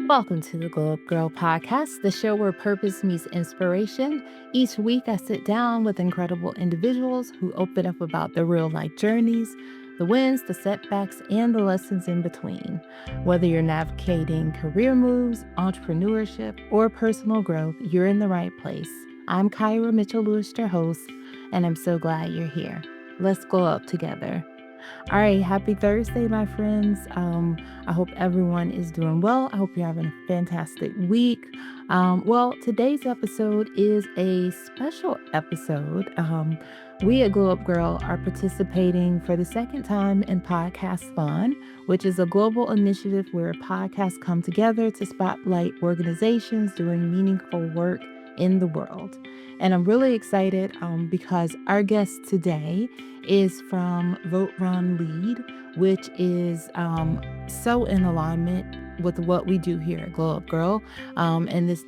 Welcome to the Glow Up Girl podcast, the show where purpose meets inspiration. Each week, I sit down with incredible individuals who open up about their real life journeys, the wins, the setbacks, and the lessons in between. Whether you're navigating career moves, entrepreneurship, or personal growth, you're in the right place. I'm Kyra Mitchell Lewis, your host, and I'm so glad you're here. Let's glow up together. All right, happy Thursday, my friends. I hope everyone is doing well. I hope you're having a fantastic week. Today's episode is a special episode. We at Glow Up Girl are participating for the second time in Podcasthon, which is a global initiative where podcasts come together to spotlight organizations doing meaningful work in the world. And I'm really excited because our guest today is from Vote Run Lead, which is so in alignment with what we do here at Glow Up Girl. And this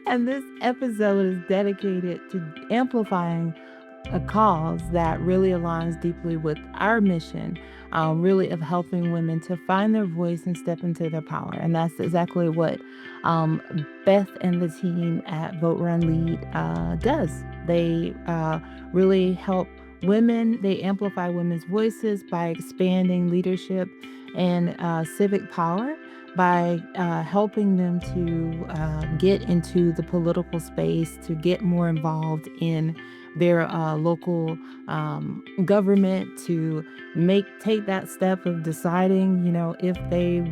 and this episode is dedicated to amplifying a cause that really aligns deeply with our mission, really of helping women to find their voice and step into their power. And that's exactly what Beth and the team at Vote Run Lead does. They really help women, they amplify women's voices by expanding leadership and civic power, by helping them to get into the political space, to get more involved in their local government, to take that step of deciding, if they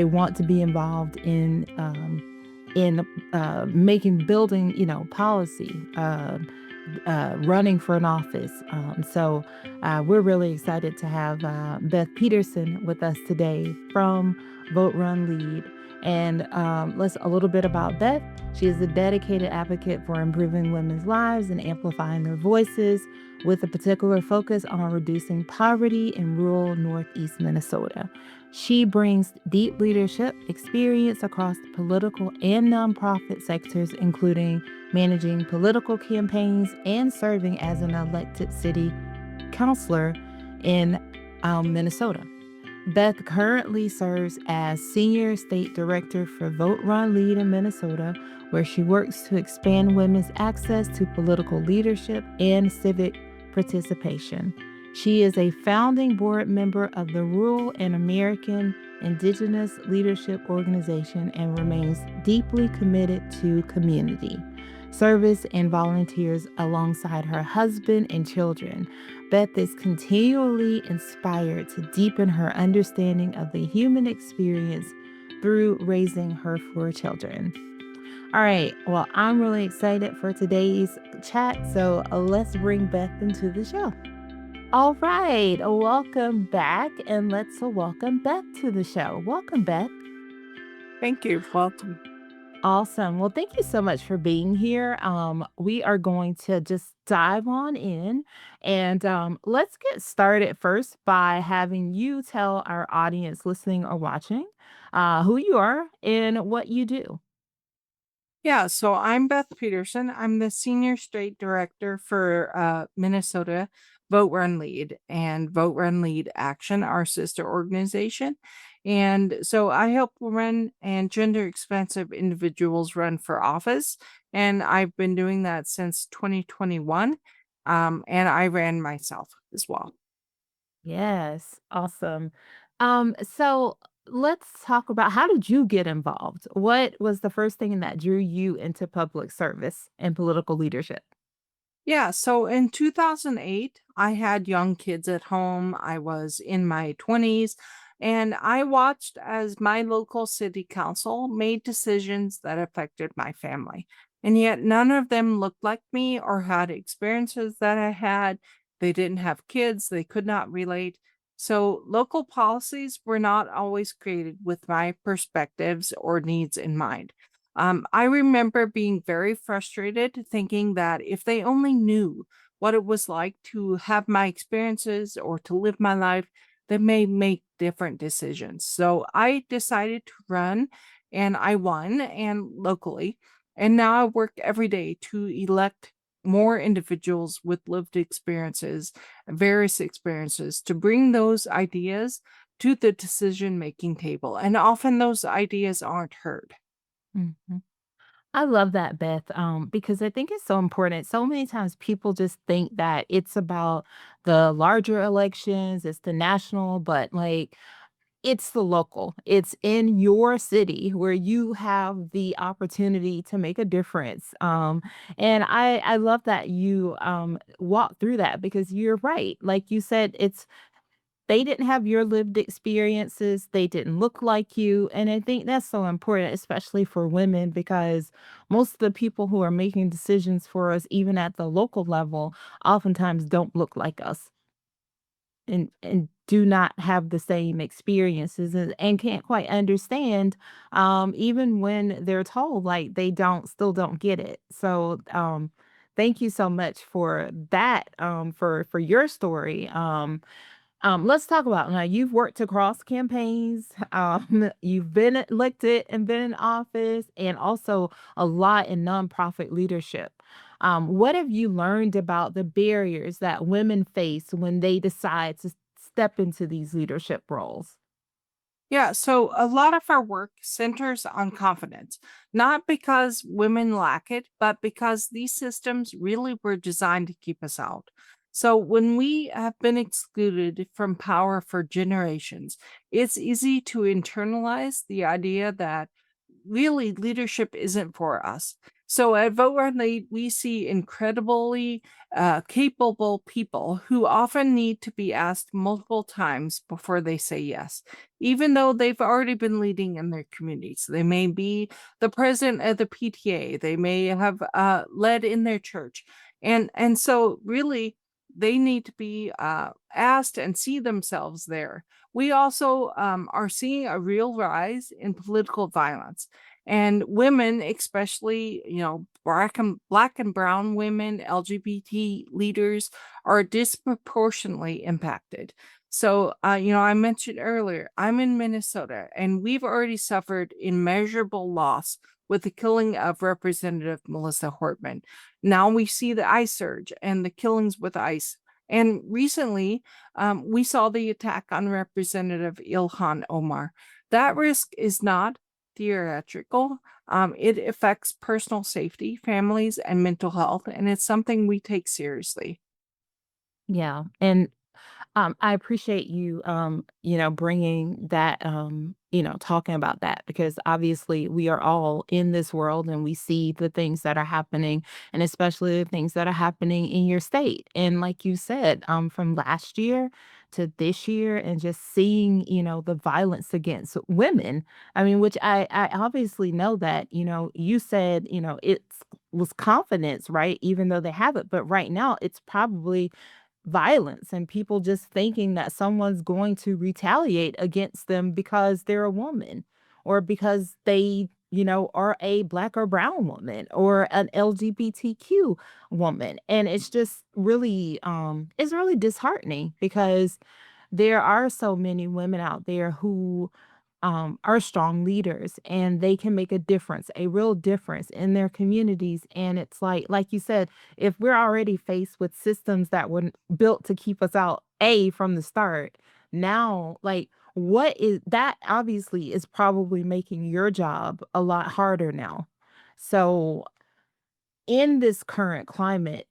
want to be involved in building, policy, running for an office. So we're really excited to have Beth Peterson with us today from Vote Run Lead. And let's a little bit about Beth. She is a dedicated advocate for improving women's lives and amplifying their voices, with a particular focus on reducing poverty in rural Northeast Minnesota. She brings deep leadership experience across the political and nonprofit sectors, including managing political campaigns and serving as an elected city councilor in Minnesota. Beth currently serves as Senior State Director for Vote Run Lead in Minnesota, where she works to expand women's access to political leadership and civic participation. She is a founding board member of the Rural and American Indigenous Leadership Organization and remains deeply committed to community service and volunteers alongside her husband and children. Beth is continually inspired to deepen her understanding of the human experience through raising her four children. All right, well, I'm really excited for today's chat, so let's bring Beth into the show. All right, welcome back, and let's welcome Beth to the show. Welcome, Beth. Thank you. Welcome. Awesome. Well, thank you so much for being here. We are going to just dive on in, and let's get started first by having you tell our audience listening or watching who you are and what you do. Yeah, so I'm Beth Peterson. I'm the Senior State Director for Minnesota Vote Run Lead and Vote Run Lead Action, our sister organization. And so I help women and gender expansive individuals run for office. And I've been doing that since 2021. And I ran myself as well. Yes, awesome. So let's talk about, how did you get involved? What was the first thing that drew you into public service and political leadership? Yeah, so in 2008, I had young kids at home. I was in my 20s, and I watched as my local city council made decisions that affected my family. And yet, none of them looked like me or had experiences that I had. They didn't have kids, they could not relate. So, local policies were not always created with my perspectives or needs in mind. I remember being very frustrated, thinking that if they only knew what it was like to have my experiences or to live my life, they may make different decisions. So I decided to run and I won and locally. And now I work every day to elect more individuals with lived experiences, various experiences, to bring those ideas to the decision making table. And often those ideas aren't heard. Mhm. I love that, Beth, because I think it's so important. So many times people just think that it's about the larger elections, it's the national, but like it's the local. It's in your city where you have the opportunity to make a difference. And I love that you walk through that because you're right. Like you said, it's they didn't have your lived experiences, they didn't look like you, and I think that's so important, especially for women, because most of the people who are making decisions for us, even at the local level, oftentimes don't look like us and do not have the same experiences and can't quite understand, even when they're told, like, they don't get it. So, thank you so much for that, for your story. Let's talk about now you've worked across campaigns, you've been elected and been in office, and also a lot in nonprofit leadership. What have you learned about the barriers that women face when they decide to step into these leadership roles? Yeah, so a lot of our work centers on confidence, not because women lack it, but because these systems really were designed to keep us out. So when we have been excluded from power for generations, it's easy to internalize the idea that really leadership isn't for us. So at Vote Run Lead, we see incredibly capable people who often need to be asked multiple times before they say yes, even though they've already been leading in their communities. They may be the president of the PTA, they may have led in their church. And so really they need to be asked and see themselves there. We also are seeing a real rise in political violence, and women, especially, black and brown women, LGBT leaders, are disproportionately impacted. So, I mentioned earlier, I'm in Minnesota, and we've already suffered immeasurable loss with the killing of Representative Melissa Hortman. Now we see the ICE surge and the killings with ICE. And recently, we saw the attack on Representative Ilhan Omar. That risk is not theatrical. It affects personal safety, families, and mental health, and it's something we take seriously. Yeah, and I appreciate you, bringing that, talking about that because obviously we are all in this world and we see the things that are happening and especially the things that are happening in your state. And like you said, from last year to this year and just seeing, the violence against women. I mean, which I obviously know that, you said, it's was confidence, right? Even though they have it, but right now it's probably violence and people just thinking that someone's going to retaliate against them because they're a woman or because they, are a black or brown woman or an LGBTQ woman. And it's really disheartening because there are so many women out there who are strong leaders and they can make a difference, a real difference in their communities. And it's like you said, if we're already faced with systems that were built to keep us out, from the start, now, like, what is that obviously is probably making your job a lot harder now. So, in this current climate,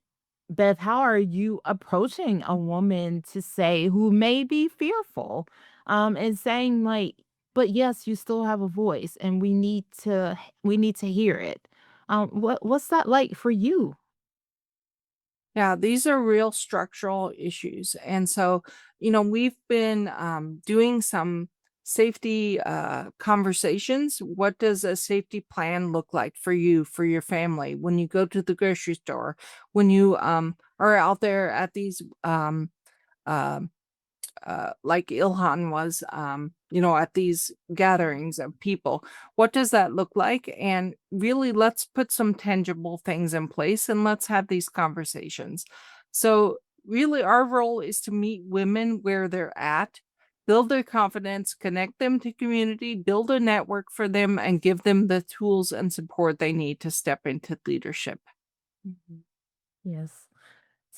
Beth, how are you approaching a woman to say who may be fearful, and saying like, "But yes, you still have a voice, and we need to hear it." What's that like for you? Yeah, these are real structural issues. And so, we've been doing some safety conversations. What does a safety plan look like for you, for your family, when you go to the grocery store, when you are out there at these uh, like Ilhan was, at these gatherings of people. What does that look like? And really, let's put some tangible things in place and let's have these conversations. So, really, our role is to meet women where they're at, build their confidence, connect them to community, build a network for them, and give them the tools and support they need to step into leadership. Mhm. Yes.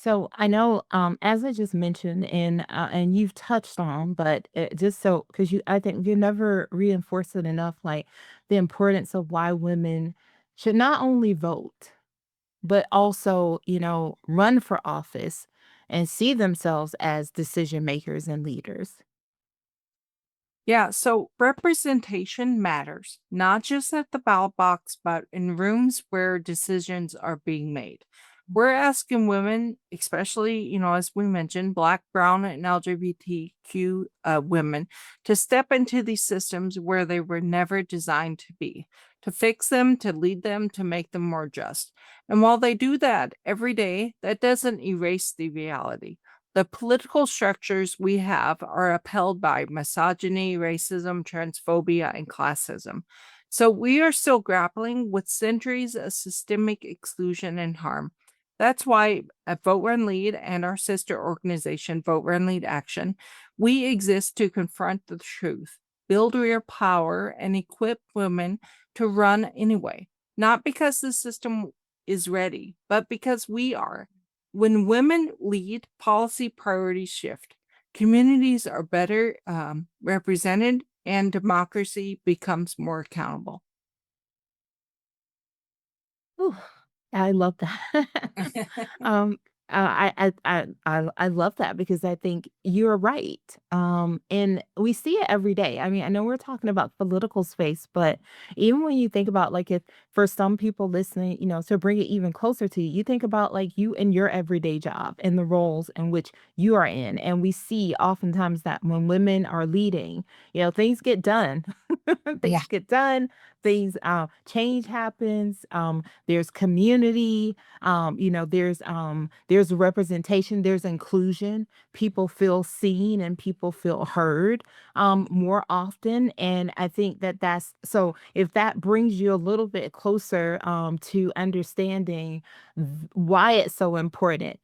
So I know, as I just mentioned, and you've touched on, but just so because I think you never reinforce it enough, like the importance of why women should not only vote, but also, run for office and see themselves as decision makers and leaders. Yeah, so representation matters, not just at the ballot box, but in rooms where decisions are being made. We're asking women, especially, as we mentioned, Black, Brown, and LGBTQ women, to step into these systems where they were never designed to be, to fix them, to lead them, to make them more just. And while they do that every day, that doesn't erase the reality. The political structures we have are upheld by misogyny, racism, transphobia, and classism. So we are still grappling with centuries of systemic exclusion and harm. That's why at Vote Run Lead and our sister organization, Vote Run Lead Action, we exist to confront the truth, build real power, and equip women to run anyway. Not because the system is ready, but because we are. When women lead, policy priorities shift. Communities are better represented, and democracy becomes more accountable. Ooh, I love that. Um, I love that because I think you're right. And we see it every day. I mean, I know we're talking about political space, but even when you think about like if for some people listening, to bring it even closer to you, you think about like you and your everyday job and the roles in which you are in. And we see oftentimes that when women are leading, things get done. Yeah. Things get done, things change happens. There's community, there's representation, there's inclusion. People feel seen and people feel heard more often. And I think that that's so if that brings you a little bit closer to understanding why it's so important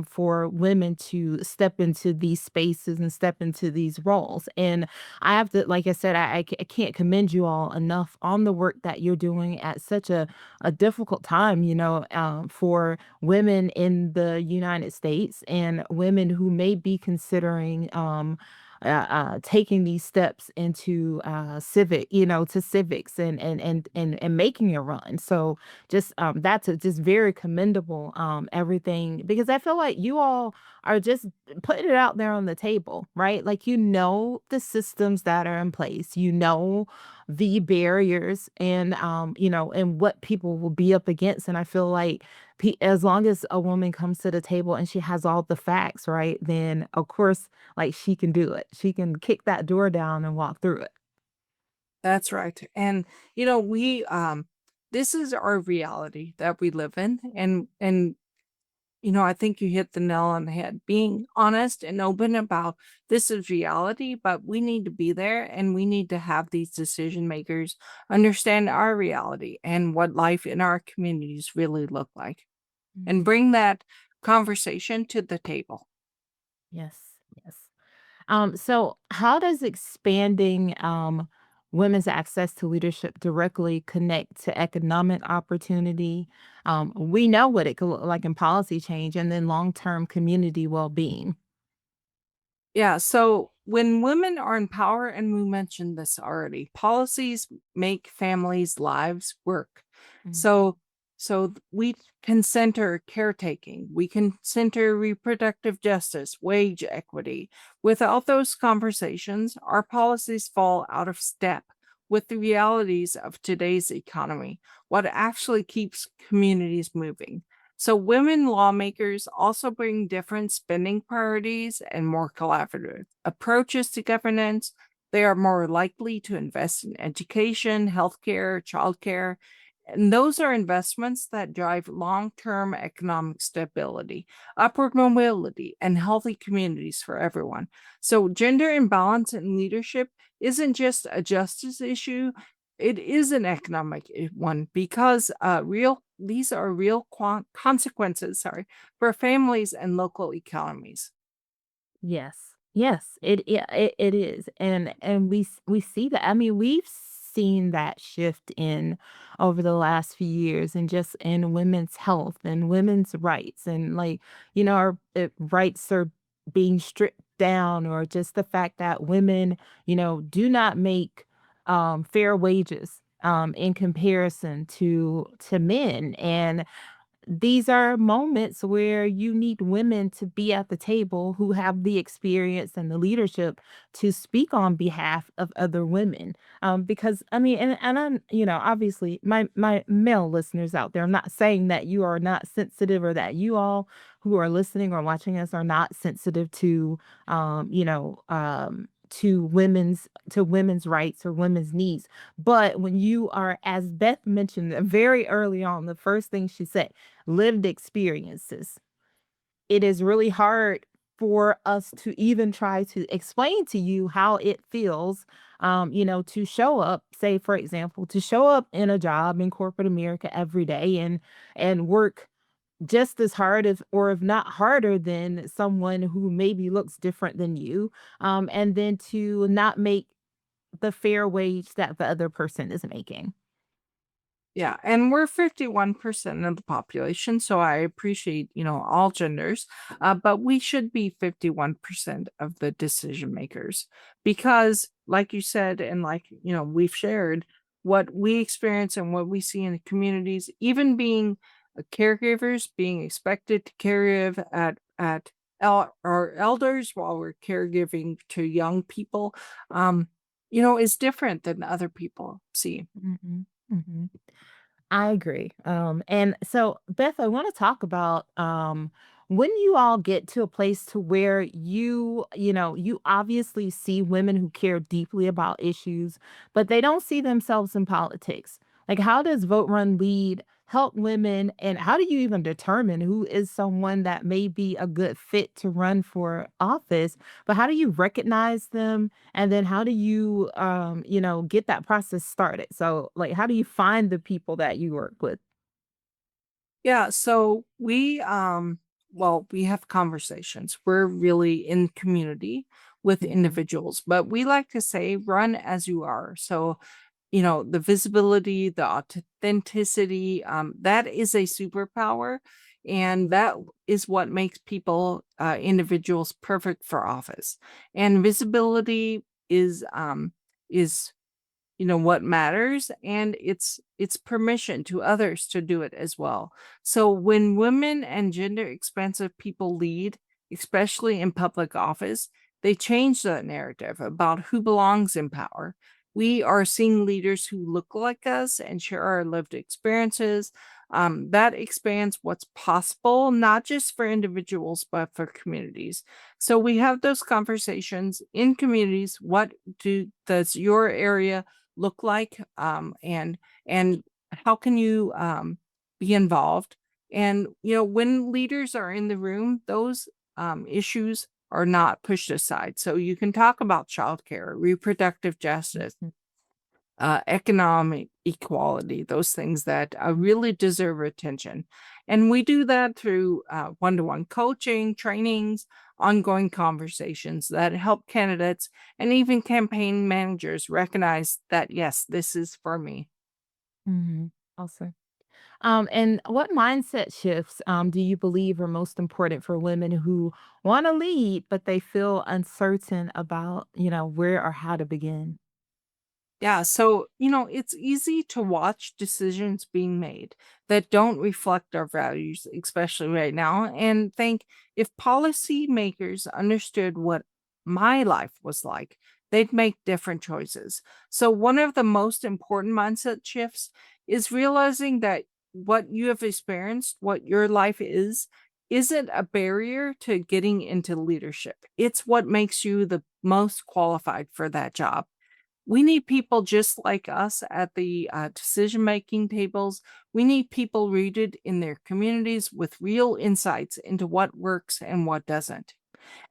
for women to step into these spaces and step into these roles. And I have to, like I said, I can't commend you all enough on the work that you're doing at such a difficult time, for women in the United States and women who may be considering taking these steps into to civics and making a run. So just that's just very commendable. Everything because I feel like you all are just putting it out there on the table, right? Like the systems that are in place, the barriers and what people will be up against. And I feel like as long as a woman comes to the table and she has all the facts, right, then of course, like she can do it. She can kick that door down and walk through it. That's right. And we this is our reality that we live in, and I think you hit the nail on the head. Being honest and open about this is reality, but we need to be there and we need to have these decision makers understand our reality and what life in our communities really look like and Mhm. bring that conversation to the table. Yes, yes. So how does expanding women's access to leadership directly connect to economic opportunity? We know what it could look like in policy change and then long-term community well-being. Yeah, so when women are in power, and we mentioned this already, policies make families' lives work. Mm. So we can center caretaking, we can center reproductive justice, wage equity. Without those conversations, our policies fall out of step with the realities of today's economy, what actually keeps communities moving. So, women lawmakers also bring different spending priorities and more collaborative approaches to governance. They are more likely to invest in education, healthcare, childcare, and those are investments that drive long term economic stability, upward mobility, and healthy communities for everyone. So, gender imbalance in leadership isn't just a justice issue, it is an economic one because real these are real consequences, sorry, for families and local economies. Yes. Yes, it is, and we see that. I mean, we've seen that shift in over the last few years and just in women's health and women's rights and like, our rights are being stripped down or just the fact that women, do not make fair wages in comparison to men. And these are moments where you need women to be at the table who have the experience and the leadership to speak on behalf of other women. Because I mean, and I'm, obviously my male listeners out there, I'm not saying that you are not sensitive or that you all who are listening or watching us are not sensitive to, to women's rights or women's needs. But when you are, as Beth mentioned very early on, the first thing she said, lived experiences. It is really hard for us to even try to explain to you how it feels, to show up, say, for example, to show up in a job in corporate America every day and work just as hard as or if not harder than someone who maybe looks different than you, and then to not make the fair wage that the other person is making. Yeah, and we're 51% of the population, so I appreciate, all genders, but we should be 51% of the decision makers because, like you said, and like, we've shared what we experience and what we see in the communities, even being caregivers, being expected to caregive at our elders while we're caregiving to young people, um, is different than other people see. Mhm, mhm. I agree. And so Beth, I want to talk about when you all get to a place to where you obviously see women who care deeply about issues, but they don't see themselves in politics. Like, how does Vote Run Lead help women, and how do you even determine who is someone that may be a good fit to run for office? But how do you recognize them? And then how do you, get that process started? So, like, how do you find the people that you work with? Yeah, so we have conversations. We're really in community with Mhm, individuals, but we like to say run as you are. So, the visibility, the authenticity, that is a superpower, and that is what makes people individuals perfect for office. And visibility is what matters, and it's permission to others to do it as well. So when women and gender expansive people lead, especially in public office, they change the narrative about who belongs in power. We are seeing leaders who look like us and share our lived experiences. That expands what's possible, not just for individuals, but for communities. So we have those conversations in communities. What does your area look like, and how can you be involved? And when leaders are in the room, those issues are not pushed aside, so you can talk about childcare, reproductive justice, mhm, economic equality, those things that mhm, really deserve attention. And we do that through one-to-one coaching, trainings, ongoing conversations that help candidates and even campaign managers recognize that, yes, this is for me. mhm. Awesome. And what mindset shifts do you believe are most important for women who want to lead, but they feel uncertain about, where or how to begin? Yeah, so, it's easy to watch decisions being made that don't reflect our values, especially right now, and think if policymakers understood what my life was like, they'd make different choices. So, one of the most important mindset shifts is realizing that what you have experienced, what your life is, isn't a barrier to getting into leadership. It's what makes you the most qualified for that job. We need people just like us at the decision making tables. We need people rooted in their communities with real insights into what works and what doesn't.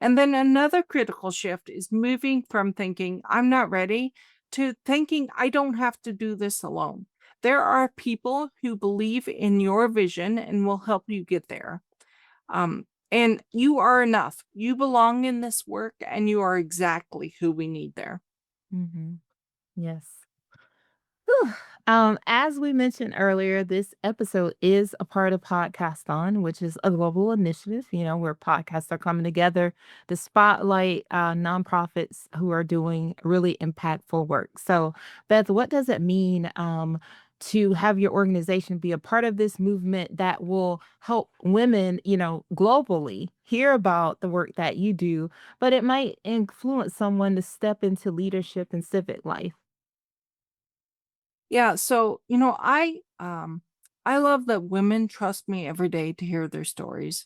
And then another critical shift is moving from thinking, I'm not ready, to thinking, I don't have to do this alone. There are people who believe in your vision and will help you get there. And you are enough. You belong in this work, and you are exactly who we need there. Hmm. Yes. Whew. As we mentioned earlier, this episode is a part of Podcasthon, which is a global initiative, where podcasts are coming together to spotlight nonprofits who are doing really impactful work. So, Beth, what does it mean to have your organization be a part of this movement that will help women, globally hear about the work that you do, but it might influence someone to step into leadership and civic life? Yeah, so, I love that women trust me every day to hear their stories.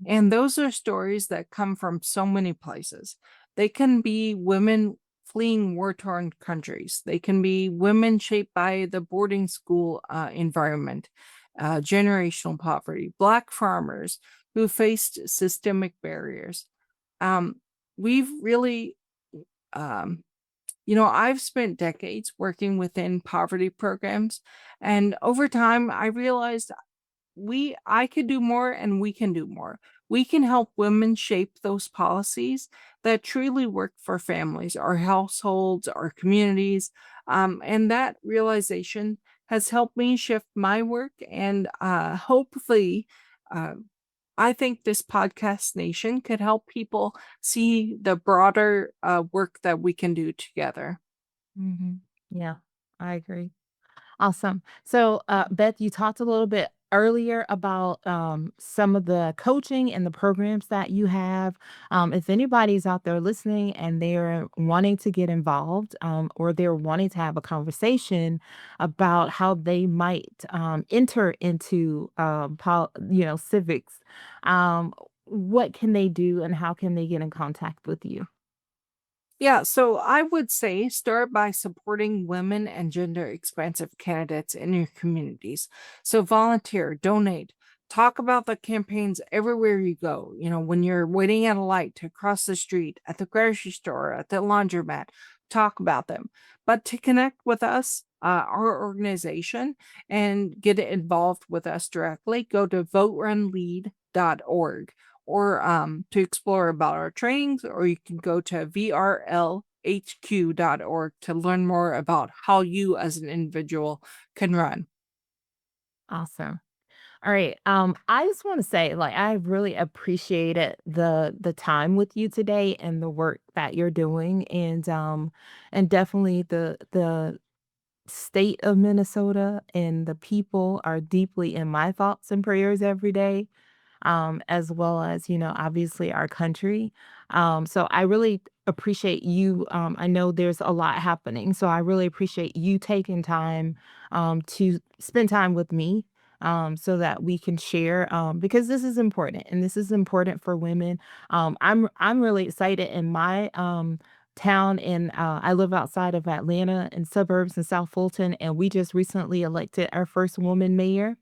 And those are stories that come from so many places. They can be women fleeing war-torn countries. They can be women shaped by the boarding school environment, generational poverty, Black farmers who faced systemic barriers. Um, we've really um, I've spent decades working within poverty programs, and over time, I realized I could do more and we can do more. We can help women shape those policies that truly work for families, our households, our communities. And that realization has helped me shift my work and hopefully uh, I think this podcast nation could help people see the broader work that we can do together. Mhm. Yeah, I agree. Awesome. So, Beth, you talked a little bit earlier about some of the coaching and the programs that you have. If anybody's out there listening and they're wanting to get involved, or they're wanting to have a conversation about how they might enter into civics, what can they do and how can they get in contact with you? Yeah, so I would say start by supporting women and gender expansive candidates in your communities. So volunteer, donate, talk about the campaigns everywhere you go. When you're waiting at a light to cross the street, at the grocery store, at the laundromat, talk about them. But to connect with us, our organization, and get involved with us directly, go to voterunlead.org or to explore about our trainings, or you can go to vrlhq.org to learn more about how you as an individual can run. Awesome. All right. I just want to say, like, I really appreciated the time with you today and the work that you're doing, and definitely the state of Minnesota and the people are deeply in my thoughts and prayers every day, as well as, obviously our country. So I really appreciate you. I know there's a lot happening, so I really appreciate you taking time to spend time with me. So that we can share, because this is important and this is important for women. I'm really excited in my town, and I live outside of Atlanta in suburbs in South Fulton, and we just recently elected our first woman mayor,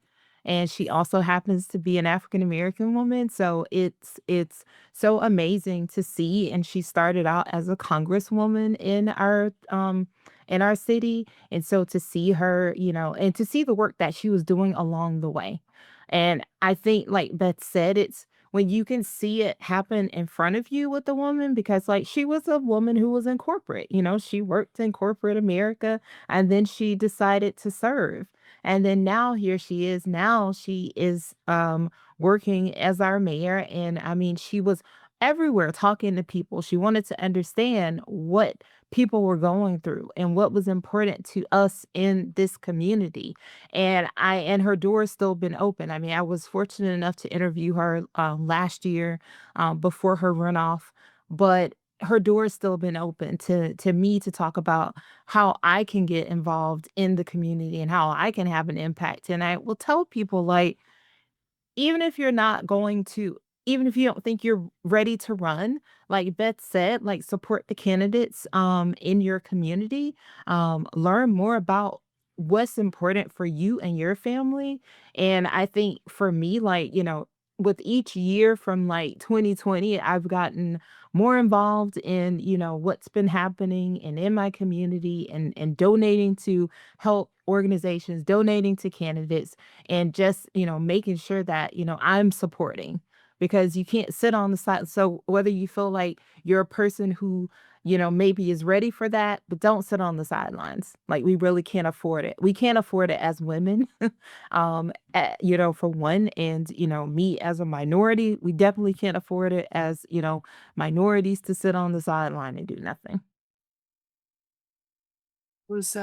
and she also happens to be an African American woman. So it's so amazing to see. And she started out as a congresswoman in our city. And so to see her, and to see the work that she was doing along the way. And I think, like Beth said, it's when you can see it happen in front of you with the woman, because like she was a woman who was in corporate, she worked in corporate America, and then she decided to serve, and then now here she is. Now she is working as our mayor. And I mean, she was everywhere talking to people. She wanted to understand what people were going through and what was important to us in this community. And her door's still been open. I mean, I was fortunate enough to interview her last year, before her runoff, but her door's still been open to me to talk about how I can get involved in the community and how I can have an impact. And I will tell people, like, even if you're not going to even if you don't think you're ready to run, like Beth said, like, support the candidates in your community. Learn more about what's important for you and your family. And I think for me, like, with each year from like 2020, I've gotten more involved in, what's been happening and in my community, and donating to help organizations, donating to candidates, and just, making sure that, I'm supporting, because you can't sit on the side. So whether you feel like you're a person who maybe is ready for that, but don't sit on the sidelines. Like, we really can't afford it. We can't afford it as women, for one. And, me as a minority, we definitely can't afford it as, minorities to sit on the sideline and do nothing. Was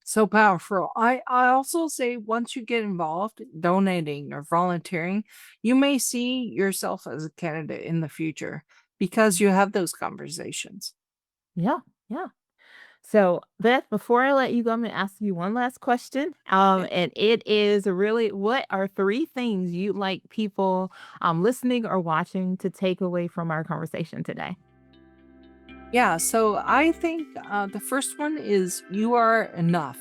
so powerful. I also say once you get involved, donating or volunteering, you may see yourself as a candidate in the future because you have those conversations. Yeah. Yeah. So, Beth, before I let you go, I'm going to ask you one last question. Okay. And it is really, what are three things you'd like people listening or watching to take away from our conversation today? Yeah, so I think the first one is you are enough.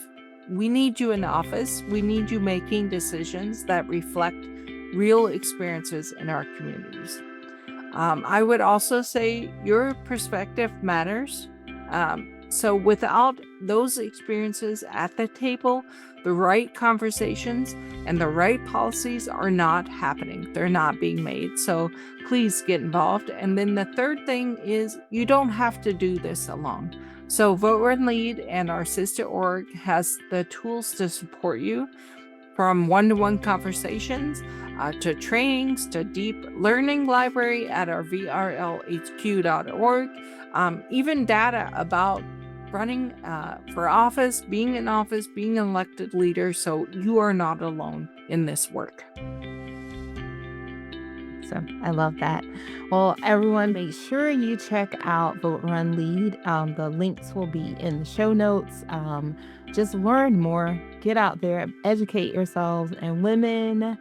We need you in office. We need you making decisions that reflect real experiences in our communities. I would also say your perspective matters. So, without those experiences at the table, the right conversations and the right policies are not happening. They're not being made. So, please get involved. And then the third thing is you don't have to do this alone. So, Vote Run Lead and our sister org has the tools to support you, from one-to-one conversations to trainings to deep learning library at our vrlhq.org, even data about running for office, being in office, being an elected leader. So you are not alone in this work. So I love that. Well, everyone, make sure you check out Vote Run Lead. The links will be in the show notes. Just learn more, get out there, educate yourselves, and women,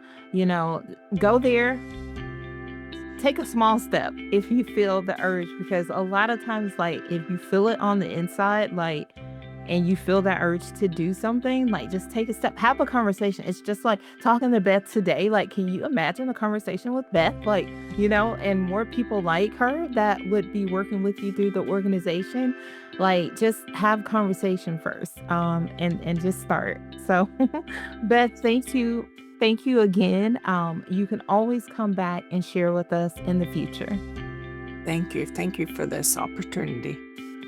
go there. Take a small step if you feel the urge, because a lot of times, like, if you feel it on the inside, like, and you feel that urge to do something, like, just take a step, have a conversation. It's just like talking to Beth today. Like, can you imagine a conversation with Beth? Like, and more people like her that would be working with you through the organization. Like, just have conversation first, and just start. So, Beth, thank you. Thank you again. You can always come back and share with us in the future. Thank you. Thank you for this opportunity.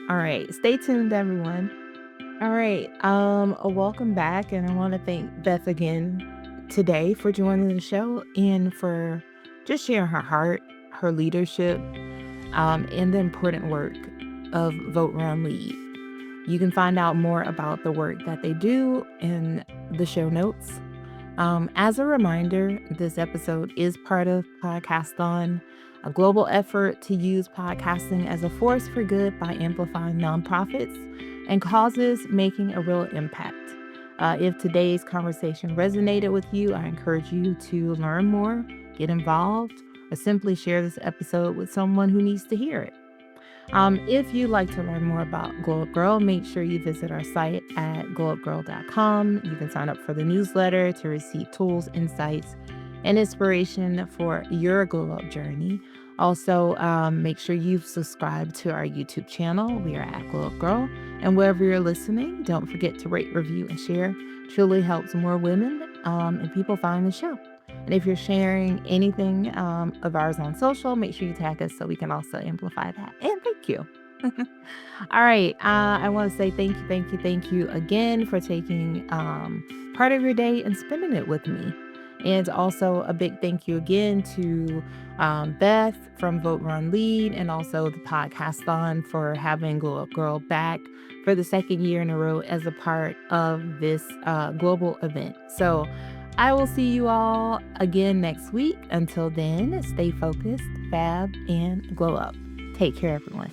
All right. Stay tuned, everyone. All right. Welcome back. And I want to thank Beth again today for joining the show and for just sharing her heart, her leadership, and the important work of Vote Run Lead. You can find out more about the work that they do in the show notes. As a reminder, this episode is part of Podcasthon, a global effort to use podcasting as a force for good by amplifying nonprofits and causes making a real impact. If today's conversation resonated with you, I encourage you to learn more, get involved, or simply share this episode with someone who needs to hear it. If you'd like to learn more about Glow Up Gyrl, make sure you visit our site at glowupgirl.com. You can sign up for the newsletter to receive tools, insights, and inspiration for your glow up journey. Also, make sure you've subscribed to our YouTube channel. We are at Glow Up Gyrl. And wherever you're listening, don't forget to rate, review, and share. Truly helps more women and people find the show. And if you're sharing anything of ours on social, make sure you tag us so we can also amplify that. And thank you. All right. I want to say thank you again for taking part of your day and spending it with me. And also a big thank you again to Beth from Vote Run Lead, and also the Podcasthon for having Glow Up Gyrl back for the second year in a row as a part of this global event. So I will see you all again next week. Until then, stay focused, fab, and glow up. Take care, everyone.